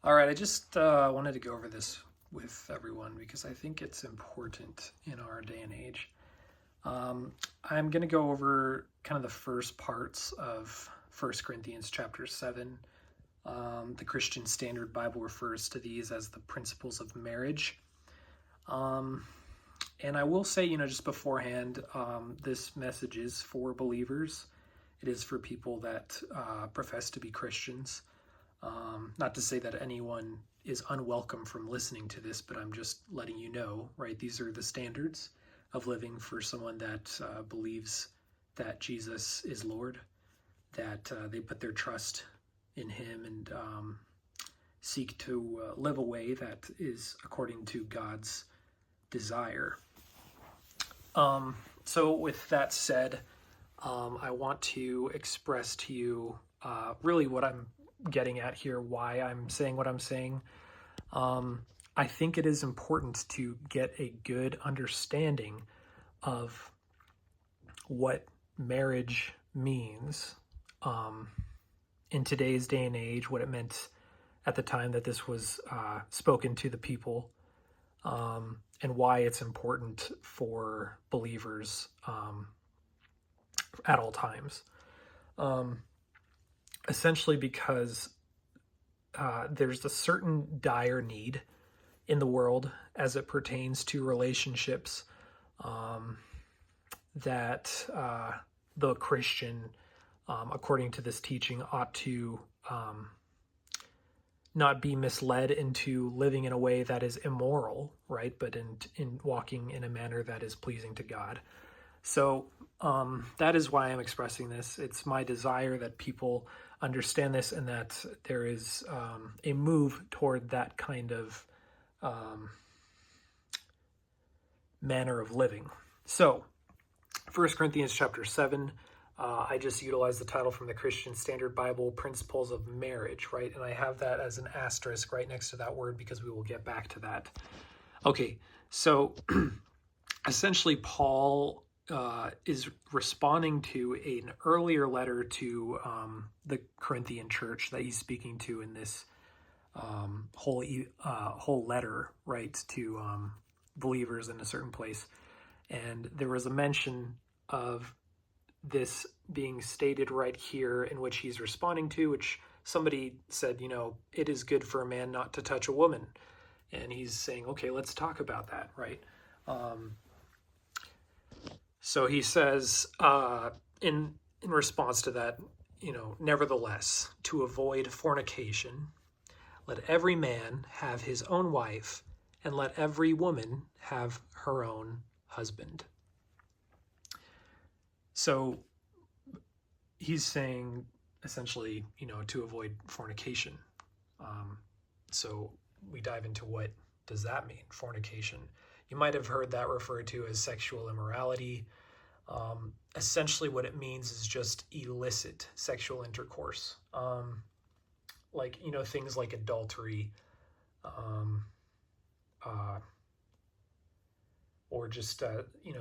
All right, I just wanted to go over this with everyone because I think it's important in our day and age. I'm going to go over kind of the first parts of 1 Corinthians chapter 7. The Christian Standard Bible refers to these as the principles of marriage. And I will say, just beforehand, this message is for believers. It is for people that profess to be Christians. Not to say that anyone is unwelcome from listening to this, but I'm just letting you know, right? These are the standards of living for someone that believes that Jesus is Lord, that they put their trust in him and seek to live a way that is according to God's desire. So with that said, I want to express to you really what I'm getting at here, why I'm saying what I'm saying. I think it is important to get a good understanding of what marriage means in today's day and age, what it meant at the time that this was spoken to the people, and why it's important for believers at all times. Essentially because there's a certain dire need in the world as it pertains to relationships that the Christian, according to this teaching, ought to not be misled into living in a way that is immoral, right? But in walking in a manner that is pleasing to God. So that is why I'm expressing this. It's my desire that people understand this and that there is a move toward that kind of manner of living. So 1 Corinthians chapter 7, I just utilized the title from the Christian Standard Bible, Principles of Marriage, right? And I have that as an asterisk right next to that word because we will get back to that. Okay, so essentially Paul is responding to an earlier letter to the Corinthian church that he's speaking to in this whole letter, right, to believers in a certain place. And there was a mention of this being stated right here in which he's responding to, which somebody said, it is good for a man not to touch a woman. And he's saying, okay, let's talk about that, right? So he says, in response to that, nevertheless, to avoid fornication, let every man have his own wife, and let every woman have her own husband. So he's saying, essentially, to avoid fornication. So we dive into what does that mean, fornication. You might have heard that referred to as sexual immorality. Essentially what it means is just illicit sexual intercourse. Like, things like adultery, or just,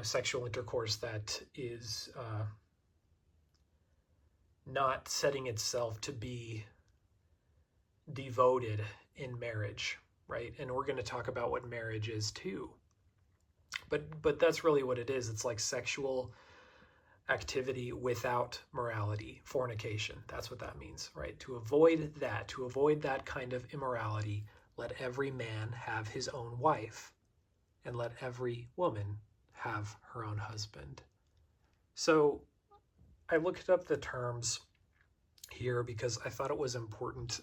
sexual intercourse that is not setting itself to be devoted in marriage, right? And we're going to talk about what marriage is too. But that's really what it is. It's like sexual activity without morality, fornication. That's what that means, right? To avoid that kind of immorality, let every man have his own wife, and let every woman have her own husband. So I looked up the terms here because I thought it was important.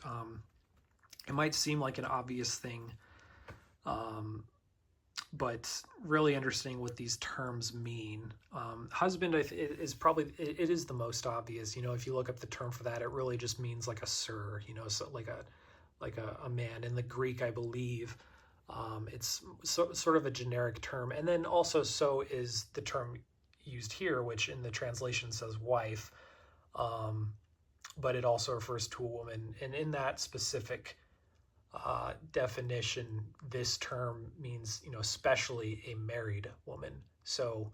It might seem like an obvious thing, but really understanding what these terms mean. Husband is probably, it is the most obvious. If you look up the term for that, it really just means like a sir, so like a man. In the Greek, I believe, it's sort of a generic term. And then also, so is the term used here, which in the translation says wife, but it also refers to a woman. And in that specific definition, this term means, especially a married woman. So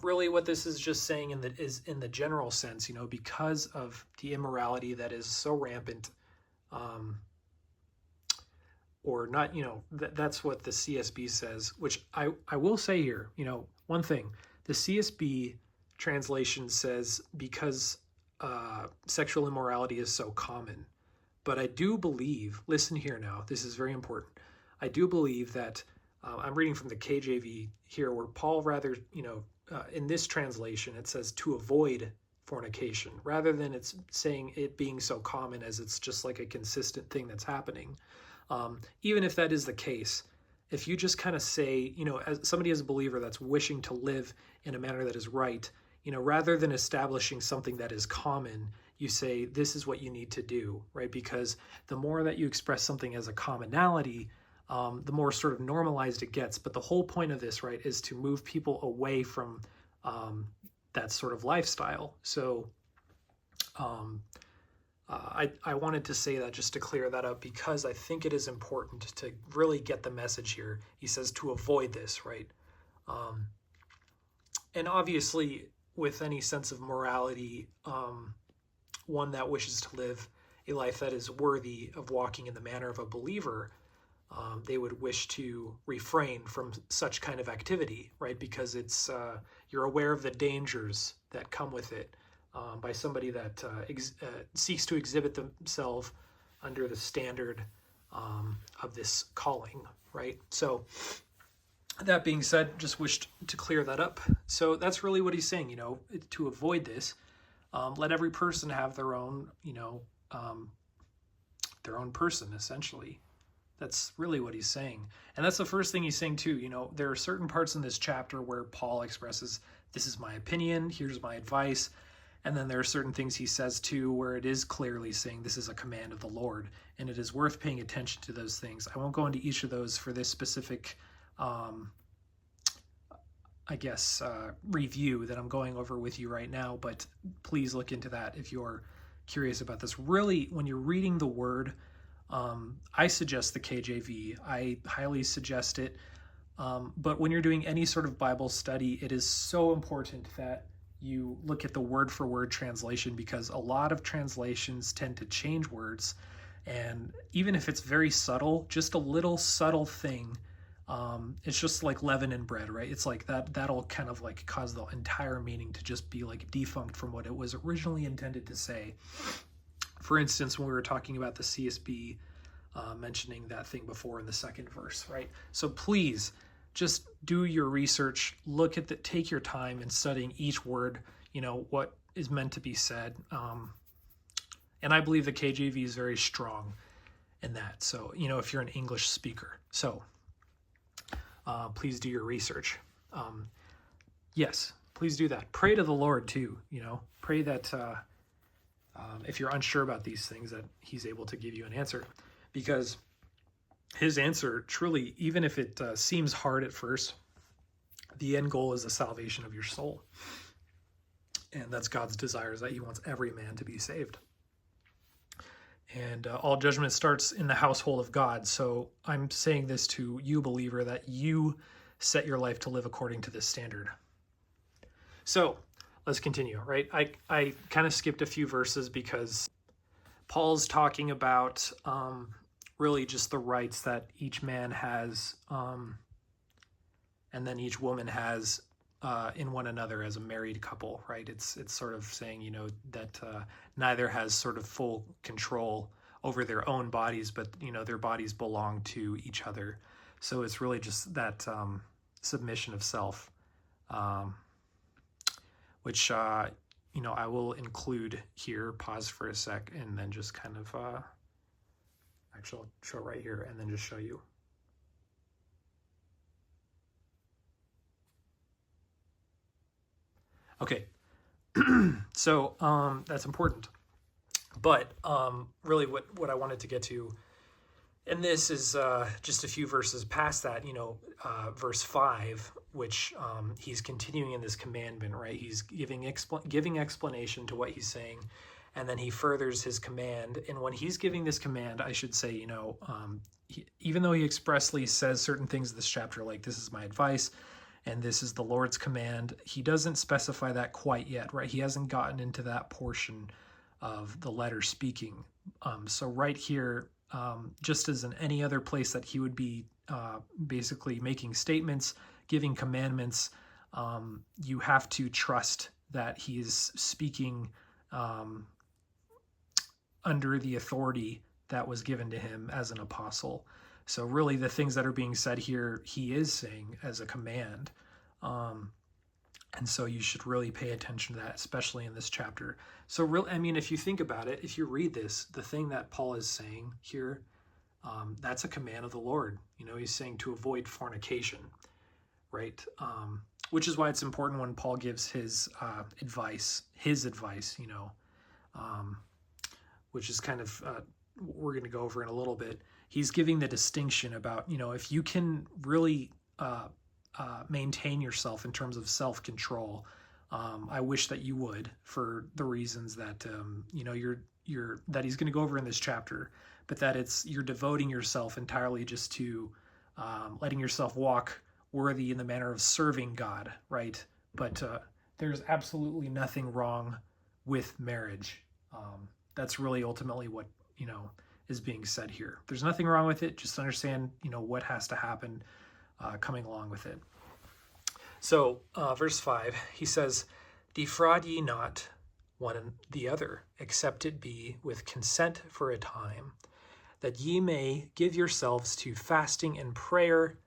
really what this is just saying is in the general sense, because of the immorality that is so rampant or not, that's what the CSB says, which I will say here, one thing, the CSB translation says because sexual immorality is so common. But I do believe, listen here now, this is very important. I do believe that, I'm reading from the KJV here, where Paul rather, in this translation, it says to avoid fornication, rather than it's saying it being so common as it's just like a consistent thing that's happening. Even if that is the case, if you just kind of say, as somebody as a believer that's wishing to live in a manner that is right, rather than establishing something that is common, you say, this is what you need to do, right? Because the more that you express something as a commonality, the more sort of normalized it gets. But the whole point of this, right, is to move people away from that sort of lifestyle. So I wanted to say that just to clear that up, because I think it is important to really get the message here. He says to avoid this, right? And obviously, with any sense of morality, one that wishes to live a life that is worthy of walking in the manner of a believer, they would wish to refrain from such kind of activity, right? Because it's you're aware of the dangers that come with it by somebody that seeks to exhibit themselves under the standard of this calling, right? So that being said, just wished to clear that up. So that's really what he's saying, to avoid this. Let every person have their own, their own person, essentially. That's really what he's saying. And that's the first thing he's saying too. There are certain parts in this chapter where Paul expresses, this is my opinion, here's my advice. And then there are certain things he says too, where it is clearly saying this is a command of the Lord, and it is worth paying attention to those things. I won't go into each of those for this specific, review that I'm going over with you right now, but please look into that if you're curious about this. Really, when you're reading the word, I suggest the KJV. I highly suggest it. But when you're doing any sort of Bible study, it is so important that you look at the word for word translation, because a lot of translations tend to change words. And even if it's very subtle, just a little subtle thing, it's just like leaven in bread, right? It's like that'll kind of like cause the entire meaning to just be like defunct from what it was originally intended to say. For instance, when we were talking about the CSB mentioning that thing before in the second verse, right? So please just do your research, take your time in studying each word, what is meant to be said. And I believe the KJV is very strong in that. So, if you're an English speaker. So please do your research. Yes, please do that. Pray to the Lord too, pray that if you're unsure about these things, that he's able to give you an answer, because his answer truly, even if it seems hard at first, the end goal is the salvation of your soul. And that's God's desire, is that he wants every man to be saved. And all judgment starts in the household of God. So I'm saying this to you, believer, that you set your life to live according to this standard. So let's continue, right? I kind of skipped a few verses because Paul's talking about really just the rights that each man has, and then each woman has in one another as a married couple, right? It's sort of saying, that neither has sort of full control over their own bodies, but, their bodies belong to each other. So it's really just that submission of self, which, I will include here, pause for a sec, and then just kind of, actually I'll show right here and then just show you. Okay, so that's important. But really what I wanted to get to, and this is just a few verses past that, verse 5, which he's continuing in this commandment, right? He's giving explanation to what he's saying, and then he furthers his command. And when he's giving this command, I should say, even though he expressly says certain things in this chapter, like this is my advice, and this is the Lord's command, he doesn't specify that quite yet, right? He hasn't gotten into that portion of the letter speaking. So right here, just as in any other place that he would be basically making statements, giving commandments, you have to trust that he is speaking under the authority that was given to him as an apostle. So really the things that are being said here, he is saying as a command. And so you should really pay attention to that, especially in this chapter. So really, I mean, if you think about it, if you read this, the thing that Paul is saying here, that's a command of the Lord. He's saying to avoid fornication, right? Which is why it's important when Paul gives his advice, which is kind of, we're going to go over in a little bit. He's giving the distinction about, if you can really maintain yourself in terms of self-control, I wish that you would, for the reasons that, you're that he's going to go over in this chapter, but that you're devoting yourself entirely just to letting yourself walk worthy in the manner of serving God, right? But there's absolutely nothing wrong with marriage. That's really ultimately what, is being said here. There's nothing wrong with it. Just understand, what has to happen coming along with it. So, verse 5, he says, defraud ye not one the other, except it be with consent for a time, that ye may give yourselves to fasting and prayer,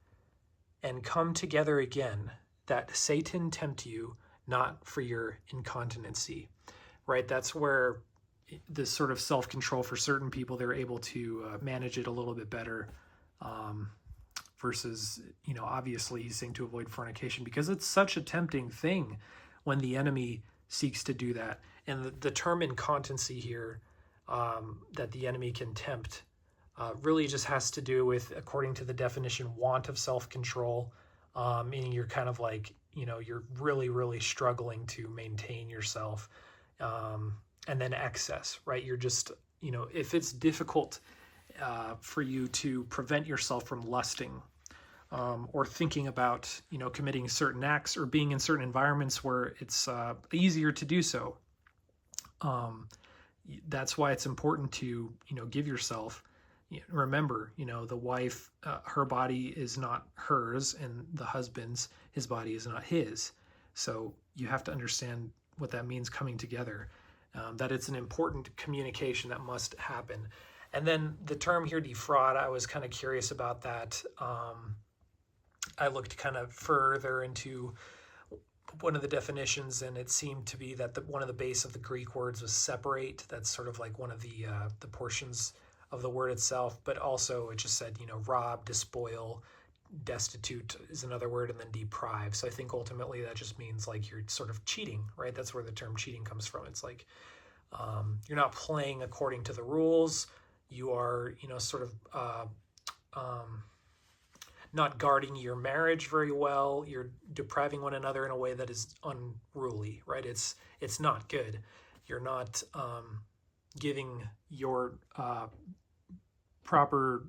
and come together again, that Satan tempt you not for your incontinency. Right? That's where this sort of self-control for certain people, they're able to manage it a little bit better, versus, obviously he's saying to avoid fornication, because it's such a tempting thing when the enemy seeks to do that. And the term incontinency here, that the enemy can tempt, really just has to do with, according to the definition, want of self-control, meaning you're kind of like, you're really, really struggling to maintain yourself. And then excess, right? You're just, if it's difficult for you to prevent yourself from lusting, or thinking about, committing certain acts, or being in certain environments where it's easier to do so. That's why it's important to, give yourself. Remember, the wife, her body is not hers, and the husband's, his body is not his. So you have to understand what that means coming together. That it's an important communication that must happen. And then the term here, defraud, I was kind of curious about that. I looked kind of further into one of the definitions, and it seemed to be that one of the base of the Greek words was separate. That's sort of like one of the portions of the word itself, but also it just said, rob, despoil, destitute is another word, and then deprive. So I think ultimately that just means like you're sort of cheating, right? That's where the term cheating comes from. It's like you're not playing according to the rules. You are, sort of not guarding your marriage very well. You're depriving one another in a way that is unruly, right? It's not good. You're not giving your proper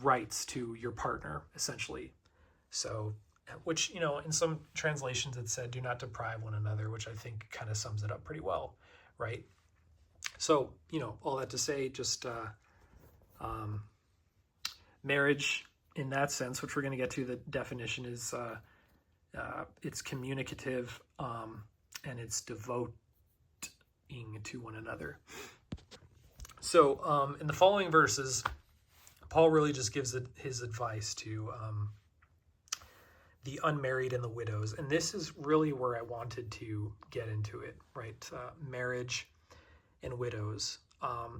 rights to your partner, essentially. So, which, in some translations it said, do not deprive one another, which I think kind of sums it up pretty well, right? So, all that to say, just marriage in that sense, which we're going to get to, the definition is it's communicative, and it's devoting to one another. So in the following verses, Paul really just gives his advice to the unmarried and the widows. And this is really where I wanted to get into it, right? Marriage and widows.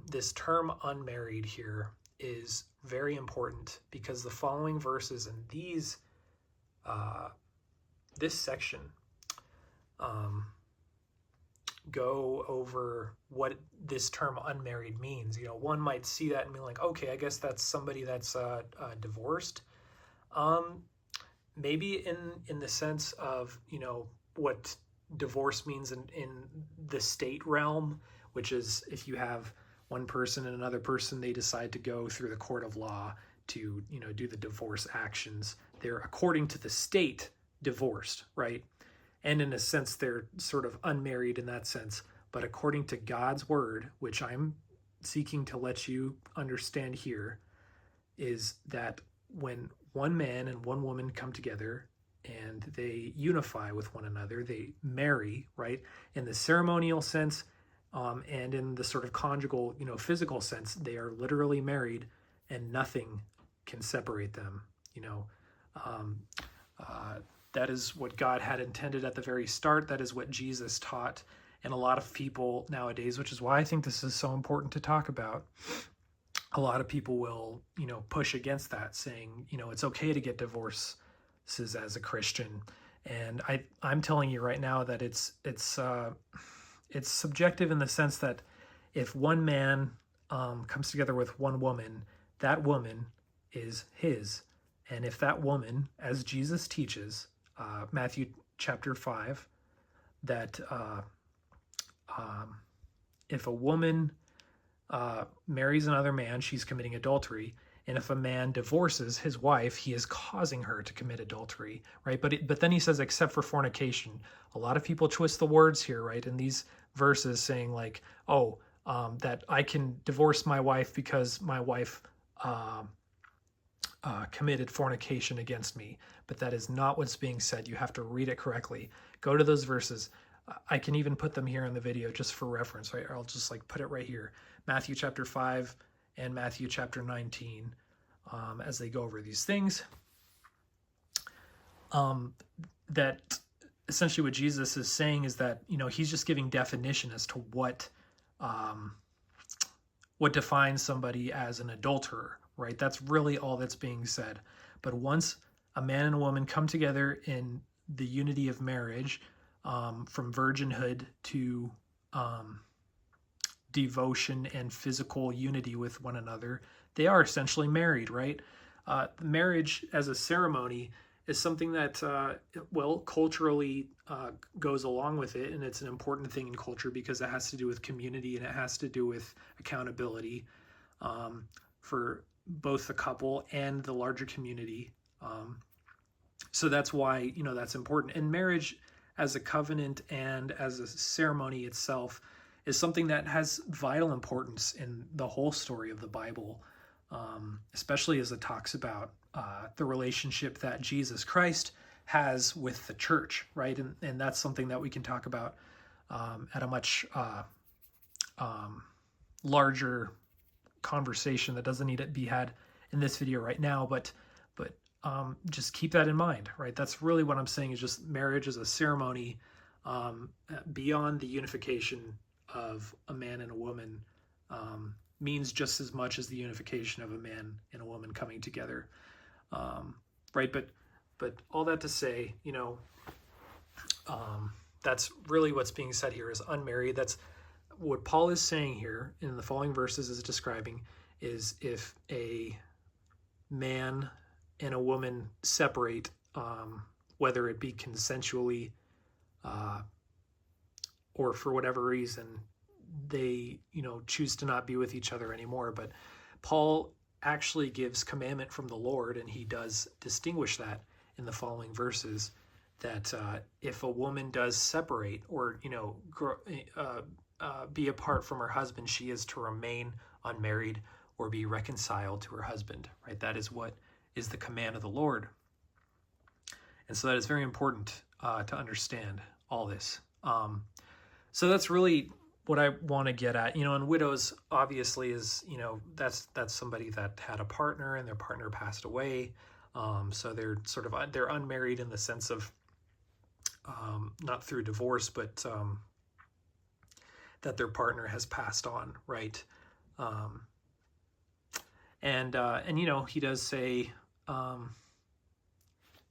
This term unmarried here is very important, because the following verses and this section go over what this term unmarried means. One might see that and be like, okay, I guess that's somebody that's divorced. Maybe in the sense of, what divorce means in the state realm, which is if you have one person and another person, they decide to go through the court of law to, do the divorce actions. They're, according to the state, divorced, right? And in a sense, they're sort of unmarried in that sense. But according to God's word, which I'm seeking to let you understand here is that when one man and one woman come together and they unify with one another, they marry, right? In the ceremonial sense, and in the sort of conjugal, physical sense, they are literally married, and nothing can separate them. Um, that is what God had intended at the very start. That is what Jesus taught. And a lot of people nowadays, which is why I think this is so important to talk about, a lot of people will, push against that, saying, it's okay to get divorces as a Christian. And I'm telling you right now that it's subjective in the sense that if one man comes together with one woman, that woman is his. And if that woman, as Jesus teaches, Matthew chapter 5, that if a woman marries another man, she's committing adultery. And if a man divorces his wife, he is causing her to commit adultery, right? But then he says, except for fornication. A lot of people twist the words here, right? In these verses saying like, that I can divorce my wife because my wife committed fornication against me. But that is not what's being said. You have to read it correctly. Go to those verses. I can even put them here in the video just for reference, right? Or I'll just put it right here. Matthew chapter 5 and Matthew chapter 19, as they go over these things. That essentially what Jesus is saying is that, he's just giving definition as to what defines somebody as an adulterer, right? That's really all that's being said. But once a man and a woman come together in the unity of marriage, from virginhood to devotion and physical unity with one another, they are essentially married, right? Marriage as a ceremony is something that, culturally goes along with it, and it's an important thing in culture because it has to do with community and it has to do with accountability for both the couple and the larger community. So that's why, that's important. And marriage as a covenant and as a ceremony itself is something that has vital importance in the whole story of the Bible, especially as it talks about the relationship that Jesus Christ has with the church, right? And that's something that we can talk about at a much larger conversation that doesn't need to be had in this video right now, but just keep that in mind, right? That's really what I'm saying, is just marriage as a ceremony beyond the unification of a man and a woman means just as much as the unification of a man and a woman coming together, right? But all that to say, that's really what's being said here is unmarried. That's what Paul is saying here in the following verses is describing is if a man and a woman separate, whether it be consensually or for whatever reason, they, choose to not be with each other anymore. But Paul actually gives commandment from the Lord, and he does distinguish that in the following verses, that if a woman does separate or, be apart from her husband, she is to remain unmarried or be reconciled to her husband, right? That is what is the command of the Lord. And so that is very important to understand all this. So that's really what I want to get at, and widows obviously is, that's somebody that had a partner and their partner passed away. So they're they're unmarried in the sense of not through divorce, but that their partner has passed on, right? And he does say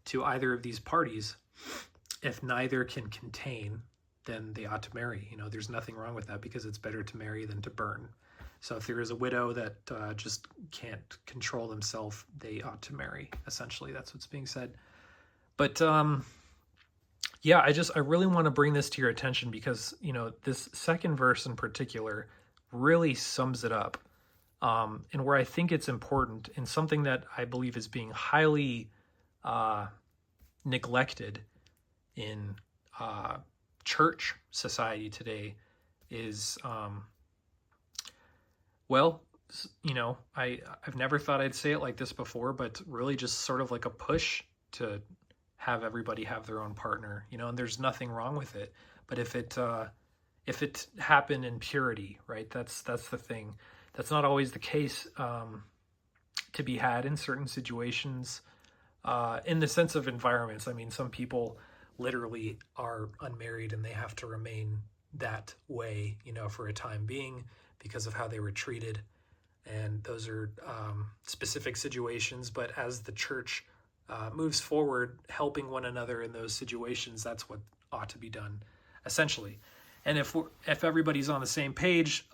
to either of these parties, if neither can contain, then they ought to marry. There's nothing wrong with that because it's better to marry than to burn. So if there is a widow that just can't control themselves, they ought to marry. Essentially, that's what's being said. But yeah, I really want to bring this to your attention because, this second verse in particular really sums it up. And where I think it's important and something that I believe is being highly neglected in church society today is Well, I've never thought I'd say it like this before, but really just sort of like a push to have everybody have their own partner, and there's nothing wrong with it. But if it happened in purity, right? That's the thing. That's not always the case, to be had in certain situations. In the sense of environments, I mean, some people literally are unmarried and they have to remain that way, for a time being because of how they were treated. And those are specific situations. But as the church moves forward, helping one another in those situations, that's what ought to be done, essentially. And if everybody's on the same page,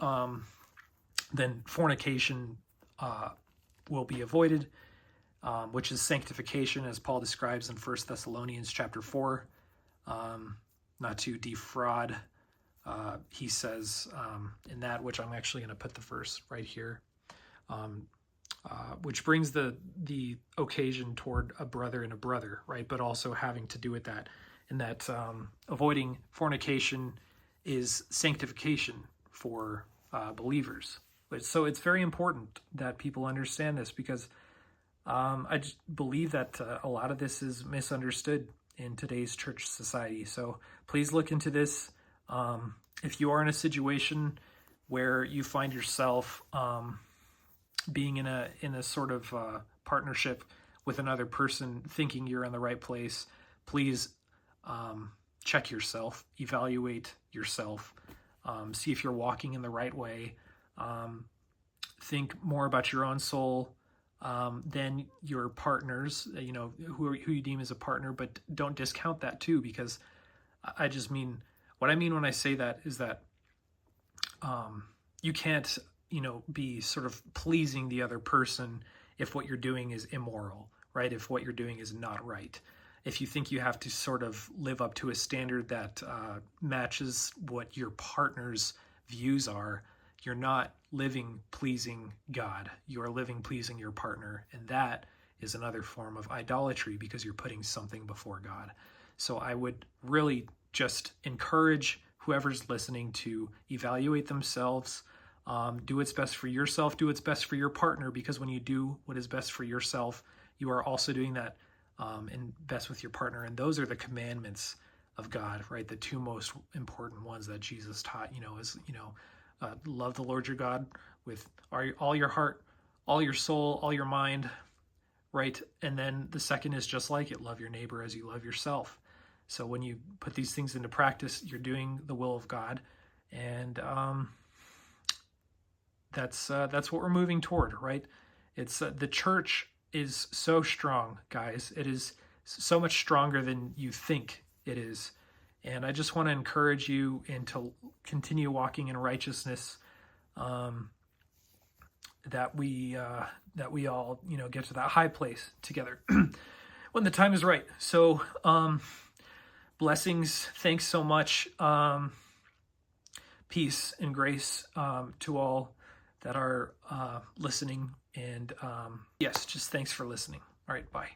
then fornication will be avoided, which is sanctification, as Paul describes in 1 Thessalonians chapter 4. Not to defraud, he says in that, which I'm actually going to put the verse right here, which brings the occasion toward a brother and a brother, right? But also having to do with that, and that avoiding fornication is sanctification for believers. So it's very important that people understand this, because I just believe that a lot of this is misunderstood in today's church society. So please look into this. If you are in a situation where you find yourself being in a sort of partnership with another person, thinking you're in the right place, please check yourself, evaluate yourself, see if you're walking in the right way. Think more about your own soul than your partners, who you deem as a partner, but don't discount that too, because I just mean, what I mean when I say that is that you can't, be sort of pleasing the other person if what you're doing is immoral, right? If what you're doing is not right. If you think you have to sort of live up to a standard that matches what your partner's views are, you're not living pleasing God. You are living pleasing your partner, and that is another form of idolatry, because you're putting something before God. So I would really just encourage whoever's listening to evaluate themselves, do what's best for yourself, do what's best for your partner, because when you do what is best for yourself, you are also doing that and best with your partner. And those are the commandments of God, right? The two most important ones that Jesus taught, is, love the Lord your God with all your heart, all your soul, all your mind, right? And then the second is just like it, love your neighbor as you love yourself. So when you put these things into practice, you're doing the will of God, and that's what we're moving toward, right? It's the church is so strong, guys. It is so much stronger than you think it is. And I just want to encourage you and to continue walking in righteousness, that we all, get to that high place together when the time is right. So blessings. Thanks so much. Peace and grace to all that are listening. And yes, just thanks for listening. All right, bye.